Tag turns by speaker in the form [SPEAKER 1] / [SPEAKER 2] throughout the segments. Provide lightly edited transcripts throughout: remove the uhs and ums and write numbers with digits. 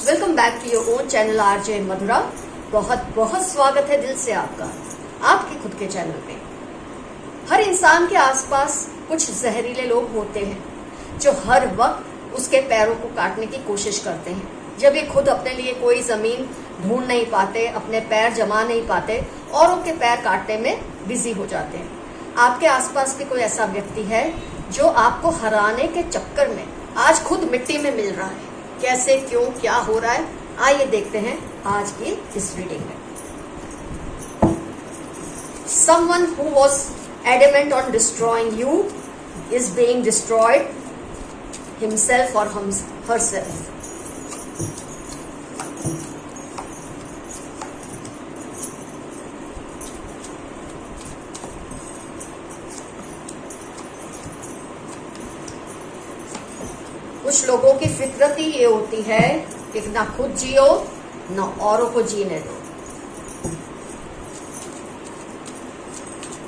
[SPEAKER 1] Welcome back to your own channel RJ Madhura. बहुत बहुत स्वागत है दिल से आपका आपके खुद के चैनल पे। हर इंसान के आसपास कुछ जहरीले लोग होते हैं जो हर वक्त उसके पैरों को काटने की कोशिश करते हैं। जब ये खुद अपने लिए कोई जमीन ढूंढ नहीं पाते, अपने पैर जमा नहीं पाते, औरों के पैर काटने में बिजी हो जाते हैं। आपके आसपास भी कोई ऐसा व्यक्ति है जो आपको हराने के चक्कर में आज खुद मिट्टी में मिल रहा है। कैसे, क्यों, क्या हो रहा है, आइए देखते हैं आज की इस रीडिंग में। Someone who was adamant on destroying you is being destroyed himself or herself. कुछ लोगों की फितरत ही ये होती है कि ना खुद जियो ना औरों को जीने दो।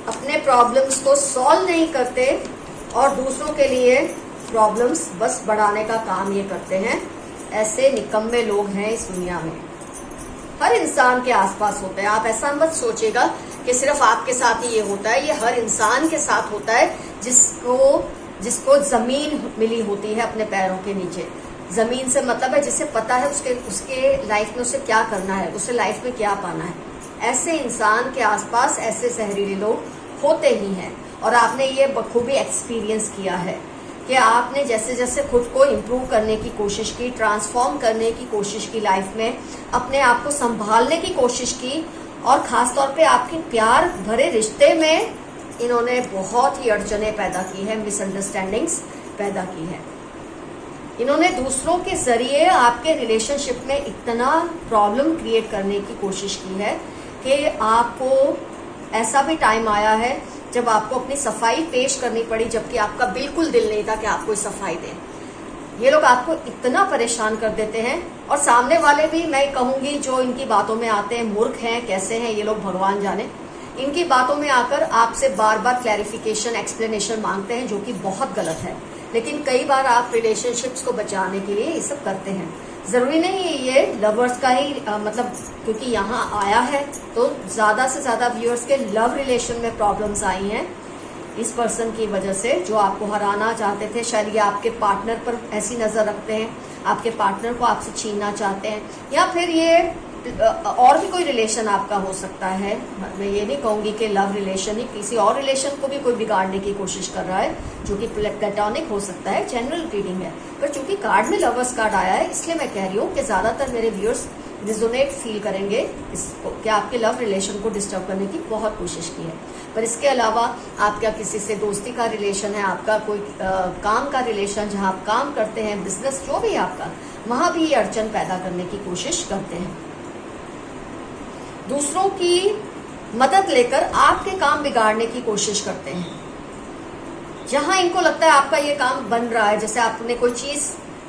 [SPEAKER 1] अपने प्रॉब्लम्स को सॉल्व नहीं करते और दूसरों के लिए प्रॉब्लम्स बस बढ़ाने का काम ये करते हैं। ऐसे निकम्मे लोग हैं इस दुनिया में। हर इंसान के आसपास होते हैं। आप ऐसा मत सोचिएगा कि सिर्फ आपके साथ ही ये होता है। ये हर इंसान के साथ होता है जिसको जमीन मिली होती है अपने पैरों के नीचे। जमीन से मतलब है जिसे पता है उसके लाइफ में उसे क्या करना है, उसे लाइफ में क्या पाना है। ऐसे इंसान के आसपास ऐसे जहरीले लोग होते ही हैं। और आपने ये बखूबी एक्सपीरियंस किया है कि आपने जैसे जैसे खुद को इम्प्रूव करने की कोशिश की, ट्रांसफॉर्म करने की कोशिश की, लाइफ में अपने आप को संभालने की कोशिश की, और खासतौर पे आपके प्यार भरे रिश्ते में इन्होंने बहुत ही अड़चने पैदा की है, मिसअंडरस्टैंडिंग्स पैदा की है। इन्होंने दूसरों के जरिए आपके रिलेशनशिप में इतना प्रॉब्लम क्रिएट करने की कोशिश की है कि आपको ऐसा भी टाइम आया है जब आपको अपनी सफाई पेश करनी पड़ी, जबकि आपका बिल्कुल दिल नहीं था कि आप कोई सफाई दें। ये लोग आपको इतना परेशान कर देते हैं, और सामने वाले भी मैं कहूंगी जो इनकी बातों में आते हैं मूर्ख हैं। कैसे हैं ये लोग भगवान जाने। इनकी बातों में आकर आपसे बार बार क्लैरिफिकेशन, एक्सप्लेनेशन मांगते हैं, जो कि बहुत गलत है। लेकिन कई बार आप रिलेशनशिप्स को बचाने के लिए ये सब करते हैं। जरूरी नहीं है ये लवर्स का ही मतलब, क्योंकि यहाँ आया है तो ज्यादा से ज्यादा व्यूअर्स के लव रिलेशन में प्रॉब्लम्स आई हैं इस पर्सन की वजह से, जो आपको हराना चाहते थे। शायद ये आपके पार्टनर पर ऐसी नजर रखते हैं, आपके पार्टनर को आपसे छीनना चाहते हैं, या फिर ये और भी कोई रिलेशन आपका हो सकता है। मैं ये नहीं कहूंगी कि लव रिलेशन ही, किसी और रिलेशन को भी कोई बिगाड़ने की कोशिश कर रहा है, जो कि प्लेटोनिक हो सकता है। जनरल रीडिंग है, पर चूंकि कार्ड में लवर्स कार्ड आया है इसलिए मैं कह रही हूँ कि ज्यादातर मेरे व्यूअर्स रिजोनेट फील करेंगे इसको, कि आपके लव रिलेशन को डिस्टर्ब करने की बहुत कोशिश की है। पर इसके अलावा आपका किसी से दोस्ती का रिलेशन है, आपका कोई काम का रिलेशन, जहाँ आप काम करते हैं, बिजनेस जो भी आपका, वहां भी ये अड़चन पैदा करने की कोशिश करते हैं। दूसरों की मदद लेकर आपके काम बिगाड़ने की कोशिश करते हैं। जहां इनको लगता है आपका ये काम बन रहा है, जैसे आपने कोई चीज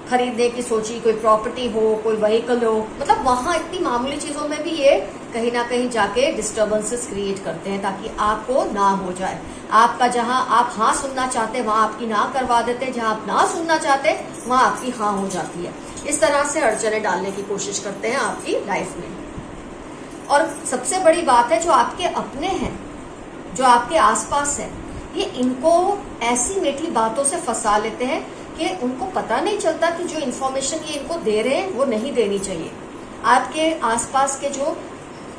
[SPEAKER 1] खरीदने की सोची, कोई प्रॉपर्टी हो, कोई व्हीकल हो, मतलब वहां इतनी मामूली चीजों में भी ये कहीं ना कहीं जाके डिस्टर्बेंसेस क्रिएट करते हैं ताकि आपको ना हो जाए। आपका जहां आप हाँ सुनना चाहते वहां आपकी ना करवा देते हैं, जहां आप ना सुनना चाहते वहां आपकी हाँ हो जाती है। इस तरह से अड़चने डालने की कोशिश करते हैं आपकी लाइफ में। और सबसे बड़ी बात है, जो आपके अपने हैं, जो आपके आसपास है, ये इनको ऐसी मीठी बातों से फंसा लेते हैं कि उनको पता नहीं चलता कि जो इन्फॉर्मेशन ये इनको दे रहे हैं वो नहीं देनी चाहिए। आपके आसपास के जो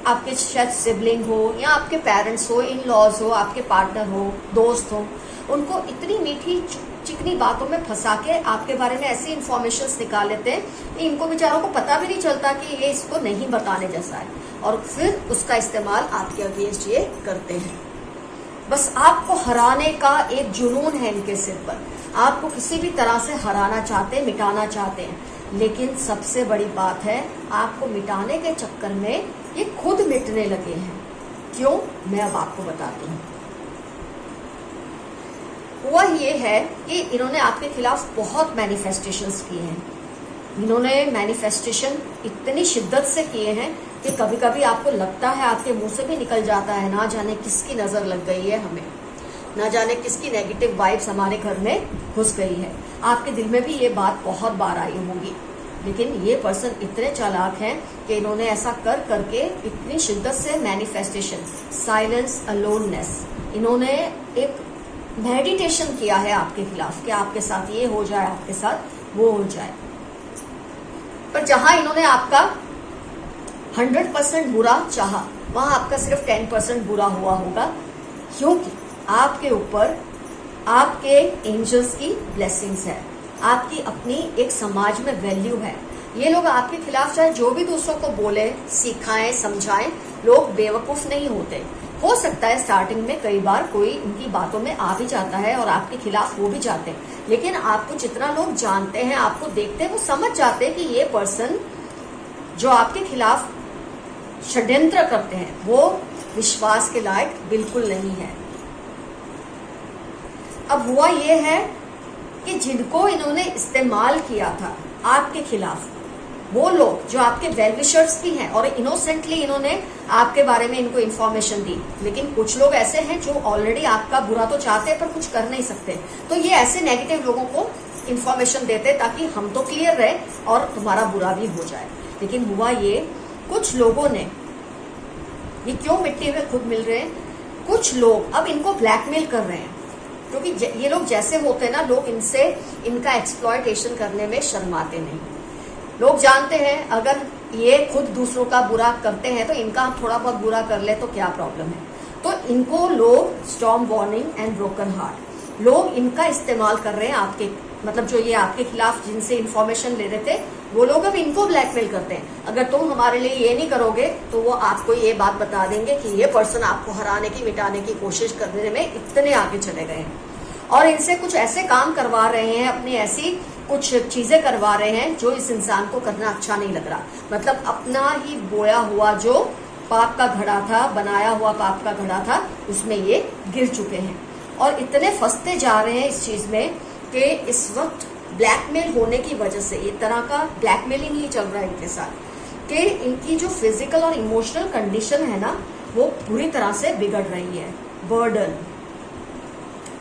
[SPEAKER 1] आपके शायद सिबलिंग हो, या आपके पेरेंट्स हो, इन लॉज हो, आपके पार्टनर हो, दोस्त हो, उनको इतनी मीठी चिकनी बातों में फंसा के आपके बारे में ऐसी इन्फॉर्मेशन निकाल लेते हैं कि इनको बेचारों को पता भी नहीं चलता कि ये इसको नहीं बताने जैसा है, और फिर उसका इस्तेमाल आपके अगेंस्ट ये करते हैं। बस आपको हराने का एक जुनून है इनके सिर पर। आपको किसी भी तरह से हराना चाहते हैं, मिटाना चाहते हैं। लेकिन सबसे बड़ी बात है, आपको मिटाने के चक्कर में ये खुद मिटने लगे हैं। क्यों, मैं अब आपको बताती हूँ। हुआ ये है कि इन्होंने आपके खिलाफ बहुत मैनिफेस्टेशंस किए हैं। इन्होंने मैनिफेस्टेशन इतनी शिद्दत से किए हैं कि कभी कभी आपको लगता है, आपके मुंह से भी निकल जाता है, ना जाने किसकी नजर लग गई है हमें, ना जाने किसकी नेगेटिव वाइब्स हमारे घर में घुस गई है। आपके दिल में भी ये बात बहुत बार आई होगी। लेकिन ये पर्सन इतने चालाक हैं कि इन्होंने ऐसा कर करके इतनी शिद्दत से मैनिफेस्टेशन, साइलेंस, अलोननेस, इन्होंने एक मेडिटेशन किया है आपके खिलाफ कि आपके साथ ये हो जाए, आपके साथ वो हो जाए। पर जहां इन्होंने आपका 100% बुरा चाहा, वहां आपका सिर्फ 10% बुरा हुआ होगा, क्योंकि आपके ऊपर आपके एंजल्स की ब्लेसिंग्स है, आपकी अपनी एक समाज में वैल्यू है। ये लोग आपके खिलाफ चाहे जो भी दूसरों को बोले, सिखाएं, समझाएं, लोग बेवकूफ नहीं होते। हो सकता है स्टार्टिंग में कई बार कोई उनकी बातों में आ भी जाता है और आपके खिलाफ वो भी जाते हैं, लेकिन आपको जितना लोग जानते हैं, आपको देखते हैं, वो समझ जाते हैं कि ये पर्सन जो आपके खिलाफ षड्यंत्र करते हैं वो विश्वास के लायक बिल्कुल नहीं है। अब हुआ ये है कि जिनको इन्होंने इस्तेमाल किया था आपके खिलाफ, वो लोग जो आपके वेल विशर्स भी हैं और इनोसेंटली इन्होंने आपके बारे में इनको इन्फॉर्मेशन दी, लेकिन कुछ लोग ऐसे हैं जो ऑलरेडी आपका बुरा तो चाहते हैं पर कुछ कर नहीं सकते, तो ये ऐसे नेगेटिव लोगों को इन्फॉर्मेशन देते ताकि हम तो क्लियर रहे और तुम्हारा बुरा भी हो जाए। लेकिन हुआ ये, कुछ लोगों ने, ये क्यों मिट्टी में खुद मिल रहे हैं, कुछ लोग अब इनको ब्लैकमेल कर रहे हैं, क्योंकि ये लोग जैसे होते हैं ना, लोग इनसे इनका एक्सप्लॉयटेशन करने में शर्माते नहीं। लोग जानते हैं अगर ये खुद दूसरों का बुरा करते हैं तो इनका हम थोड़ा बहुत बुरा कर ले तो क्या प्रॉब्लम है। तो इनको लोग storm warning and broken heart, लोग इनका इस्तेमाल कर रहे हैं आपके, मतलब जो ये आपके खिलाफ जिनसे इन्फॉर्मेशन ले रहे थे वो लोग अब इनको ब्लैकमेल करते हैं। अगर तुम हमारे लिए ये नहीं करोगे तो वो आपको ये बात बता देंगे कि ये पर्सन आपको हराने की, मिटाने की कोशिश करने में इतने आगे चले गए हैं, और इनसे कुछ ऐसे काम करवा रहे हैं, अपनी ऐसी कुछ चीजें करवा रहे हैं जो इस इंसान को करना अच्छा नहीं लग रहा। मतलब अपना ही बोया हुआ जो पाप का घड़ा था, बनाया हुआ पाप का घड़ा था, उसमें ये गिर चुके हैं और इतने फंसते जा रहे हैं इस चीज में कि इस वक्त ब्लैकमेल होने की वजह से, ये तरह का ब्लैकमेलिंग ही चल रहा है इनके साथ, कि इनकी जो फिजिकल और इमोशनल कंडीशन है ना, वो पूरी तरह से बिगड़ रही है। Burden,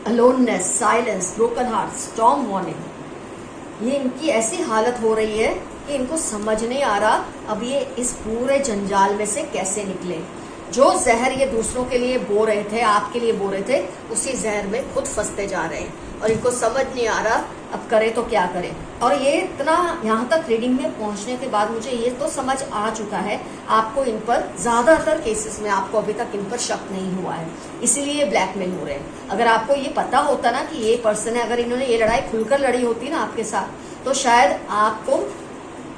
[SPEAKER 1] aloneness, silence, broken heart, storm warning, ये इनकी ऐसी हालत हो रही है कि इनको समझ नहीं आ रहा अब ये इस पूरे जंजाल में से कैसे निकले। जो जहर ये दूसरों के लिए बो रहे थे, आपके लिए बो रहे थे, उसी जहर में खुद फंसते जा रहे हैं और इनको समझ नहीं आ रहा अब करे तो क्या करें। और ये इतना यहाँ तक रीडिंग में पहुंचने के बाद मुझे ये तो समझ आ चुका है, आपको इन पर ज्यादातर केसेस में आपको अभी तक इन पर शक नहीं हुआ है, इसीलिए ये ब्लैकमेल हो रहे हैं। अगर आपको ये पता होता ना कि ये पर्सन है, अगर इन्होंने ये लड़ाई खुलकर लड़ी होती ना आपके साथ, तो शायद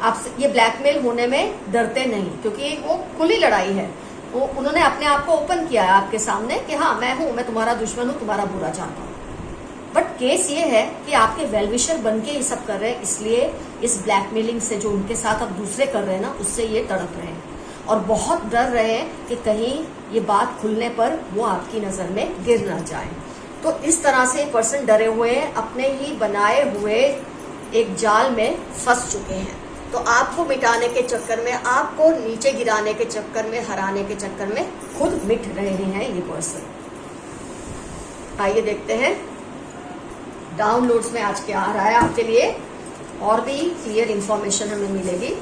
[SPEAKER 1] आपसे ये ब्लैकमेल होने में डरते नहीं, क्योंकि वो खुली लड़ाई है। वो उन्होंने अपने आप को ओपन किया है आपके सामने कि हाँ मैं हूं, मैं तुम्हारा दुश्मन हूं, तुम्हारा बुरा चाहता हूं। बट केस ये है कि आपके वेलविशर बन के ये सब कर रहे हैं, इसलिए इस ब्लैकमेलिंग से जो उनके साथ अब दूसरे कर रहे हैं ना, उससे ये तड़प रहे हैं और बहुत डर रहे हैं कि कहीं ये बात खुलने पर वो आपकी नजर में गिर ना जाए। तो इस तरह से पर्सन डरे हुए हैं, अपने ही बनाए हुए एक जाल में फंस चुके हैं। तो आपको मिटाने के चक्कर में, आपको नीचे गिराने के चक्कर में, हराने के चक्कर में खुद मिट रहे हैं ये पर्सन। आइए देखते हैं डाउनलोड्स में आज क्या आ रहा है आपके लिए, और भी क्लियर इंफॉर्मेशन हमें मिलेगी।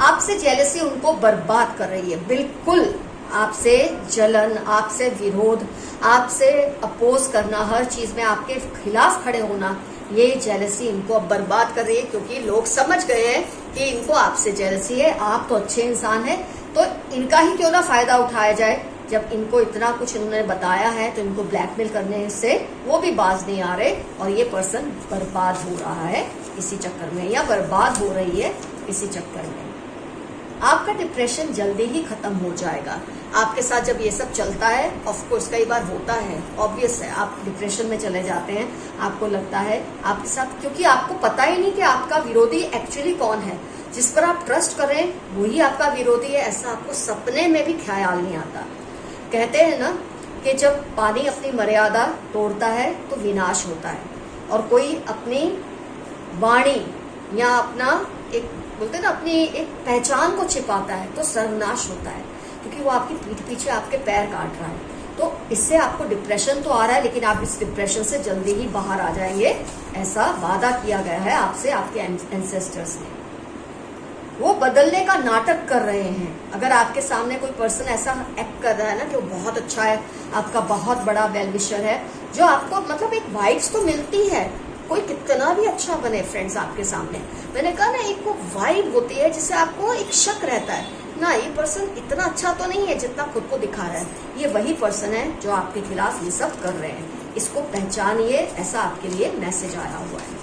[SPEAKER 1] आपसे जेलसी उनको बर्बाद कर रही है, बिल्कुल आपसे जलन, आपसे विरोध, आपसे अपोज करना, हर चीज में आपके खिलाफ खड़े होना, ये जेलसी इनको अब बर्बाद कर रही है, क्योंकि लोग समझ गए हैं कि इनको आपसे जेलसी है। आप तो अच्छे इंसान हैं, तो इनका ही क्यों ना फायदा उठाया जाए। जब इनको इतना कुछ इन्होंने बताया है तो इनको ब्लैकमेल करने से वो भी बाज नहीं आ रहे और ये पर्सन बर्बाद हो रहा है इसी चक्कर में, या बर्बाद हो रही है इसी चक्कर में। आपका डिप्रेशन जल्दी ही खत्म हो जाएगा। आपके साथ जब ये सब चलता है, ऑफ कोर्स कई बार होता है, ऑब्वियस है, आप डिप्रेशन में चले जाते हैं, आपको लगता है आपके साथ, क्योंकि आपको पता ही नहीं कि आपका विरोधी एक्चुअली कौन है। जिस पर आप ट्रस्ट करें वही आपका विरोधी है, ऐसा आपको सपने में भी ख्याल नहीं आता। कहते हैं ना कि जब पानी अपनी मर्यादा तोड़ता है तो विनाश होता है, और कोई अपनी वाणी या अपना एक, बोलते हैं ना, अपनी एक पहचान को छिपाता है तो सर्वनाश होता है, क्योंकि वो आपकी पीठ पीछे आपके पैर काट रहा है। तो इससे आपको डिप्रेशन तो आ रहा है, लेकिन आप इस डिप्रेशन से जल्दी ही बाहर आ जाएंगे, ऐसा वादा किया गया है आपसे आपके एंसेस्टर्स ने। वो बदलने का नाटक कर रहे हैं। अगर आपके सामने कोई पर्सन ऐसा एक्ट कर रहा है ना कि वो बहुत अच्छा है, आपका बहुत बड़ा वेल विशर है, जो आपको मतलब एक वाइब्स तो मिलती है, कोई कितना भी अच्छा बने फ्रेंड्स आपके सामने, मैंने कहा ना एक वो वाइब होती है जिससे आपको एक शक रहता है ना, ये पर्सन इतना अच्छा तो नहीं है जितना खुद को दिखा रहा है। ये वही पर्सन है जो आपके खिलाफ ये सब कर रहे हैं, इसको पहचानिए, ऐसा आपके लिए मैसेज आया हुआ है।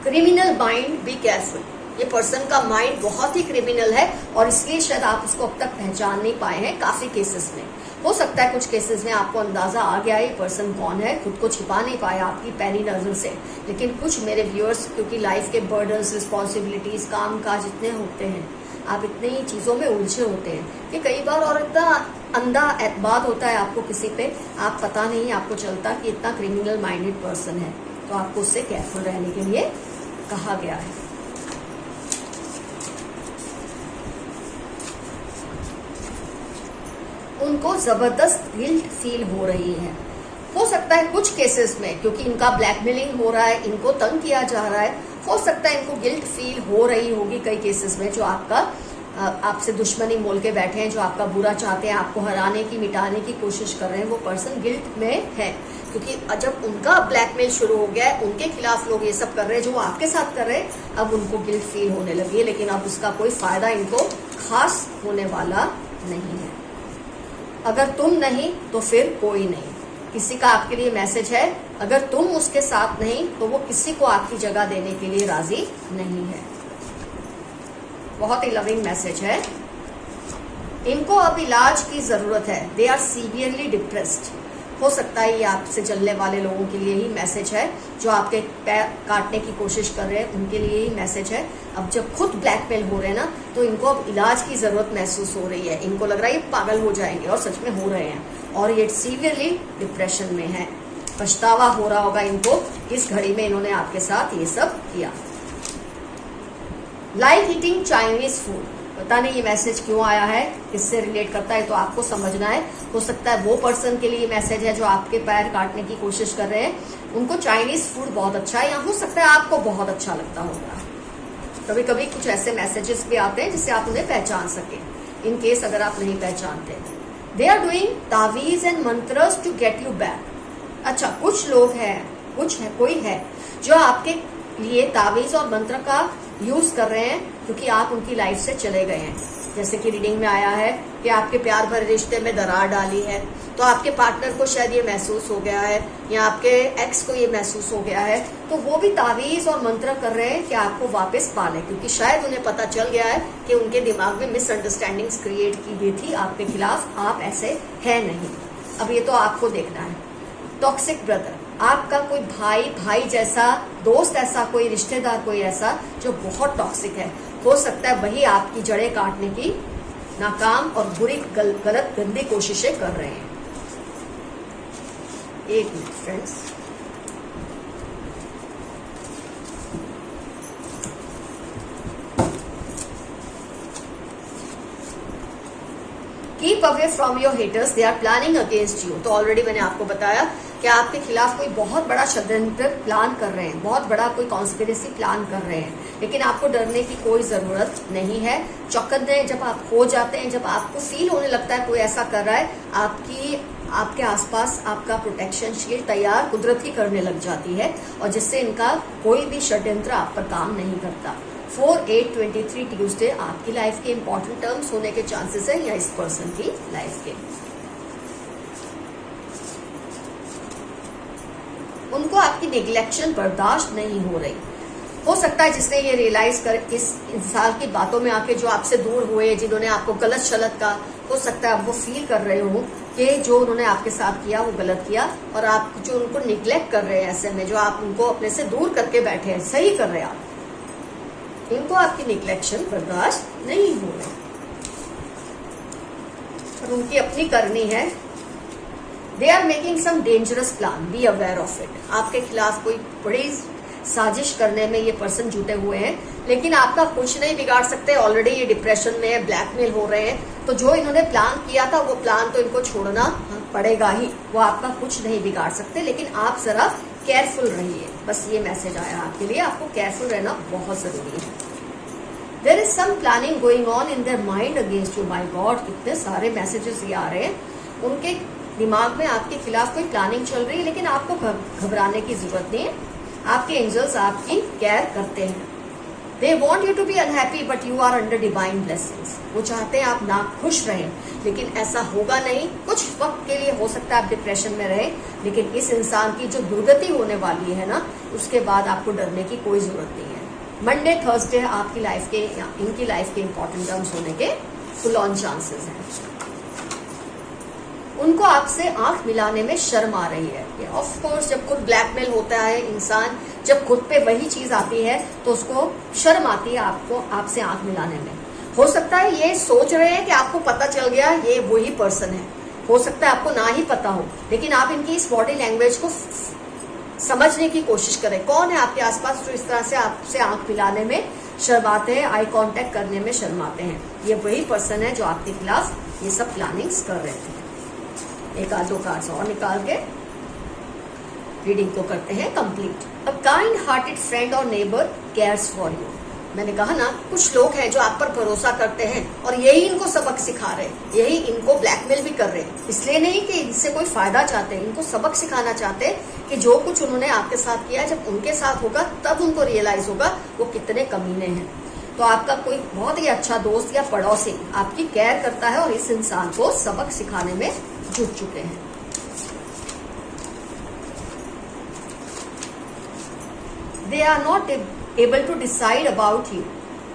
[SPEAKER 1] Criminal mind, be careful. ये पर्सन का माइंड बहुत ही क्रिमिनल है और इसलिए शायद आप उसको अब तक पहचान नहीं पाए हैं। काफी केसेस में हो सकता है, कुछ केसेस में आपको अंदाजा आ गया ये पर्सन कौन है, खुद को छिपा नहीं पाया आपकी पैनी नजर से, लेकिन कुछ मेरे व्यूअर्स क्योंकि लाइफ के बर्डन्स, रिस्पॉन्सिबिलिटीज, काम काज इतने होते हैं, आप इतनी ही चीजों में उलझे होते हैं कि कई बार और इतना अंधा एतबाद होता है आपको किसी पे, आप पता नहीं आपको चलता कि इतना क्रिमिनल माइंडेड पर्सन है। तो आपको उससे केयरफुल रहने के लिए कहा गया है। उनको जबरदस्त गिल्ट फील हो रही है। हो सकता है कुछ केसेस में क्योंकि इनका ब्लैकमेलिंग हो रहा है, इनको तंग किया जा रहा है, हो सकता है इनको गिल्ट फील हो रही होगी कई केसेस में, जो आपसे दुश्मनी मोल के बैठे हैं, जो आपका बुरा चाहते हैं, आपको हराने की, मिटाने की कोशिश कर रहे हैं, वो पर्सन गिल्ट में है। क्योंकि जब उनका ब्लैकमेल शुरू हो गया है, उनके खिलाफ लोग ये सब कर रहे हैं जो वो आपके साथ कर रहे हैं, अब उनको गिल्ट फील होने लगी है, लेकिन अब उसका कोई फायदा इनको खास होने वाला नहीं है। अगर तुम नहीं तो फिर कोई नहीं, किसी का आपके लिए मैसेज है। अगर तुम उसके साथ नहीं तो वो किसी को आपकी जगह देने के लिए राजी नहीं है। बहुत ही लविंग मैसेज है। इनको अब इलाज की जरूरत है। They are severely depressed. हो सकता है ये आपसे चलने वाले लोगों के लिए ही मैसेज है, जो आपके पैर काटने की कोशिश कर रहे हैं उनके लिए ही मैसेज है। अब जब खुद ब्लैकमेल हो रहे हैं ना, तो इनको अब इलाज की जरूरत महसूस हो रही है। इनको लग रहा है ये पागल हो जाएंगे, और सच में हो रहे हैं, और ये सीवियरली डिप्रेशन में है। पछतावा हो रहा होगा इनको, किस घड़ी में इन्होंने आपके साथ ये सब किया। Like eating Chinese food. पता नहीं ये मैसेज क्यों आया है, किससे रिलेट करता है, तो आपको समझना है। हो सकता है वो पर्सन के लिए मैसेज है जो आपके पैर काटने की कोशिश कर रहे हैं, उनको चाइनीज फूड बहुत अच्छा है, या हो सकता है आपको बहुत अच्छा लगता होगा। कभी कभी कुछ ऐसे मैसेजेस भी आते हैं जिससे आप उन्हें पहचान सके, इन केस अगर आप नहीं पहचानते। दे आर डूइंग तावीज and mantras to get you back. अच्छा, कुछ लोग हैं, कोई है जो आपके लिए तावीज और मंत्र का यूज कर रहे हैं क्योंकि आप उनकी लाइफ से चले गए हैं। जैसे कि रीडिंग में आया है कि आपके प्यार भरे रिश्ते में दरार डाली है, तो आपके पार्टनर को शायद ये महसूस हो गया है, या आपके एक्स को ये महसूस हो गया है, तो वो भी तावीज और मंत्र कर रहे हैं कि आपको वापस पाले, क्योंकि शायद उन्हें पता चल गया है कि उनके दिमाग में मिसअंडरस्टैंडिंग्स क्रिएट की गई थी आपके खिलाफ, आप ऐसे है नहीं। अब ये तो आपको देखना है। टॉक्सिक ब्रदर, आपका कोई भाई जैसा, दोस्त ऐसा, कोई रिश्तेदार कोई ऐसा जो बहुत टॉक्सिक है, हो सकता है वही आपकी जड़ें काटने की नाकाम और बुरी गलत गंदी कोशिशें कर रहे हैं। एक minute friends, keep away from your haters, they are planning against you. तो ऑलरेडी मैंने आपको बताया कि आपके खिलाफ कोई बहुत बड़ा षड्यंत्र प्लान कर रहे हैं, बहुत बड़ा कोई कॉन्स्पिरेसी प्लान कर रहे हैं, लेकिन आपको डरने की कोई जरूरत नहीं है। चौकन्ने जब आप हो जाते हैं, जब आपको फील होने लगता है कोई ऐसा कर रहा है, आपके आसपास आपका प्रोटेक्शन शील्ड तैयार कुदरत ही करने लग जाती है, और जिससे इनका कोई भी षड्यंत्र आप पर काम नहीं करता। 4/8/23 ट्यूसडे आपकी लाइफ के इंपॉर्टेंट टर्म्स होने के चांसेस है, या इस पर्सन की लाइफ के। उनको आपकी नेग्लेक्शन बर्दाश्त नहीं हो रही। हो सकता है जिसने ये रियलाइज कर इस इंसान की बातों में आके जो आपसे दूर हुए, जिन्होंने आपको गलत शलत का, हो सकता है अब वो फील कर रहे हो कि जो उन्होंने आपके साथ किया वो गलत किया, और आप जो उनको निग्लेक्ट कर रहे हैं, ऐसे में जो आप उनको अपने से दूर करके बैठे हैं, सही कर रहे हैं आप, इनको आपकी निग्लेक्शन बर्दाश्त नहीं हो रही और उनकी अपनी करनी है। They are making some dangerous plan, be aware of it. आपके खिलाफ कोई बड़ी साजिश करने में ये पर्सन जुटे हुए हैं, लेकिन आपका कुछ नहीं बिगाड़ सकते। ऑलरेडी ये डिप्रेशन में है, ब्लैकमेल हो रहे हैं, तो जो इन्होंने प्लान किया था वो प्लान तो इनको छोड़ना पड़ेगा ही। वो आपका कुछ नहीं बिगाड़ सकते, लेकिन आप जरा केयरफुल रहिए। बस ये मैसेज आया आपके लिए, आपको केयरफुल रहना बहुत जरूरी है। There is some planning going on in their mind against you. My God, कितने सारे मैसेजेस ये आ रहे हैं। उनके दिमाग में आपके खिलाफ कोई प्लानिंग चल रही है, लेकिन आपको घबराने की जरूरत नहीं है। आपके एंजल्स आपकी केयर करते हैं। They want you to be unhappy but you are under divine blessings. वो चाहते हैं आप ना खुश रहें, लेकिन ऐसा होगा नहीं। कुछ वक्त के लिए हो सकता है आप डिप्रेशन में रहें, लेकिन इस इंसान की जो दुर्गति होने वाली है ना, उसके बाद आपको डरने की कोई जरूरत नहीं है। मंडे थर्सडे आपकी लाइफ के, इनकी लाइफ के इंपॉर्टेंट टर्म्स होने के फुल ऑन चांसेस हैं। उनको आपसे आंख मिलाने में शर्म आ रही है। ऑफ कोर्स जब खुद ब्लैकमेल होता है इंसान, जब खुद पे वही चीज आती है तो उसको शर्म आती है आपको आपसे आंख मिलाने में। हो सकता है ये सोच रहे हैं कि आपको पता चल गया ये वही पर्सन है, हो सकता है आपको ना ही पता हो, लेकिन आप इनकी इस बॉडी लैंग्वेज को समझने की कोशिश करें। कौन है आपके आसपास जो इस तरह से आपसे आंख मिलाने में शर्माते हैं, आई कांटेक्ट करने में शर्माते हैं? ये वही पर्सन है जो आपके खिलाफ ये सब प्लानिंग्स कर रहे थे। एक आध दो कार्ड्स और निकाल के रीडिंग को करते हैं complete. A kind hearted friend और नेबर केयर्स फॉर यू। मैंने कहा ना, कुछ लोग हैं जो आप पर भरोसा करते हैं और यही इनको सबक सिखा रहे हैं, यही इनको ब्लैकमेल भी कर रहे हैं। इसलिए नहीं कि इनसे कोई फायदा चाहते हैं, इनको सबक सिखाना चाहते हैं कि जो कुछ उन्होंने आपके साथ किया, जब उनके साथ होगा तब उनको रियलाइज होगा वो कितने कमीने हैं। तो आपका कोई बहुत ही अच्छा दोस्त या पड़ोसी आपकी केयर करता है और इस इंसान को सबक सिखाने में जुट चुके हैं। They are not able to decide about you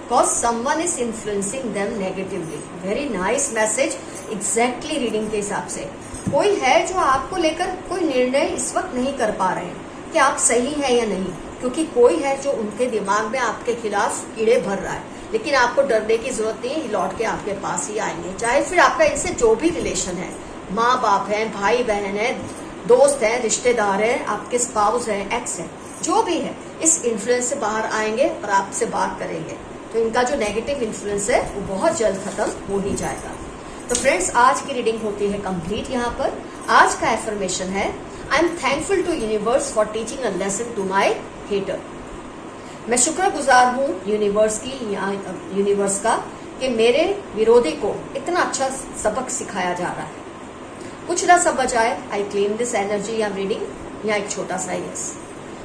[SPEAKER 1] because someone is influencing them negatively. Very nice message, exactly reading के हिसाब से। कोई है जो आपको लेकर कोई निर्णय इस वक्त नहीं कर पा रहे हैं कि आप सही है या नहीं, क्योंकि कोई है जो उनके दिमाग में आपके खिलाफ कीड़े भर रहा है। लेकिन आपको डरने की जरूरत नहीं है, लौट के आपके पास ही आएंगे। चाहे फिर आपका इनसे जो भी रिलेशन है, माँ बाप है, भाई बहन है, दोस्त है, रिश्तेदार है, आपके स्पाउस है, एक्स है, जो भी है, इस इन्फ्लुएंस से बाहर आएंगे और आपसे बात करेंगे। तो इनका जो नेगेटिव इन्फ्लुएंस है वो बहुत जल्द खत्म हो ही जाएगा। तो फ्रेंड्स, आज की रीडिंग होती है कंप्लीट। यहाँ पर आज का एफर्मेशन है, I am thankful to universe for teaching a lesson to my hater. मैं शुक्रगुजार हूँ यूनिवर्स का कि मेरे विरोधी को इतना अच्छा सबक सिखाया जा रहा है। कुछ ना सब बचाए, I claim this energy I am reading. यहाँ एक छोटा सा यस।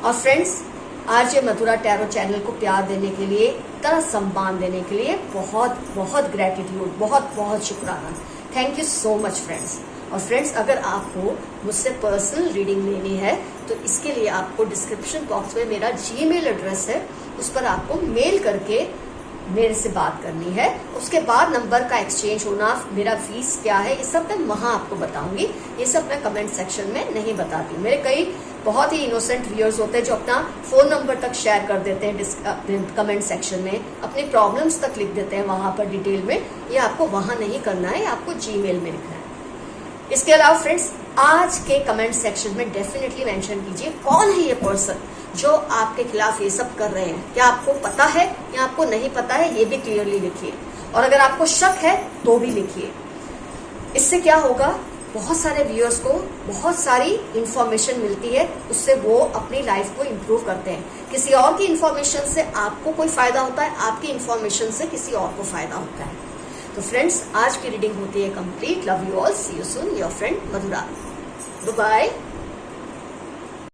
[SPEAKER 1] और फ्रेंड्स, आज ये मधुरा टैरो चैनल को प्यार देने के लिए, इतना सम्मान देने के लिए बहुत बहुत ग्रेटिट्यूड, बहुत बहुत शुक्राना। Thank you so much friends. और फ्रेंड्स, अगर आपको मुझसे पर्सनल रीडिंग लेनी है तो इसके लिए आपको डिस्क्रिप्शन बॉक्स में मेरा जीमेल एड्रेस है, उस पर आपको मेल करके मेरे से बात करनी है। उसके बाद नंबर का एक्सचेंज होना, मेरा फीस क्या है, ये सब मैं वहां आपको बताऊंगी। ये सब मैं कमेंट सेक्शन में नहीं बताती। मेरे कई बहुत ही इनोसेंट व्यूअर्स होते हैं जो अपना फोन नंबर तक शेयर कर देते हैं कमेंट सेक्शन में, अपनी प्रॉब्लम्स तक लिख देते हैं वहां पर डिटेल में। ये आपको वहां नहीं करना है, आपको जीमेल में लिखना है। इसके अलावा फ्रेंड्स, आज के कमेंट सेक्शन में डेफिनेटली मेंशन कीजिए कौन है ये पर्सन जो आपके खिलाफ ये सब कर रहे हैं। क्या आपको पता है या आपको नहीं पता है, ये भी क्लियरली लिखिए। और अगर आपको शक है तो भी लिखिए। इससे क्या होगा, बहुत सारे व्यूअर्स को बहुत सारी इंफॉर्मेशन मिलती है, उससे वो अपनी लाइफ को इम्प्रूव करते हैं। किसी और की इंफॉर्मेशन से आपको कोई फायदा होता है, आपकी इंफॉर्मेशन से किसी और को फायदा होता है। तो फ्रेंड्स, आज की रीडिंग होती है complete. Love you all, see you soon, your friend Madhura. Bye bye.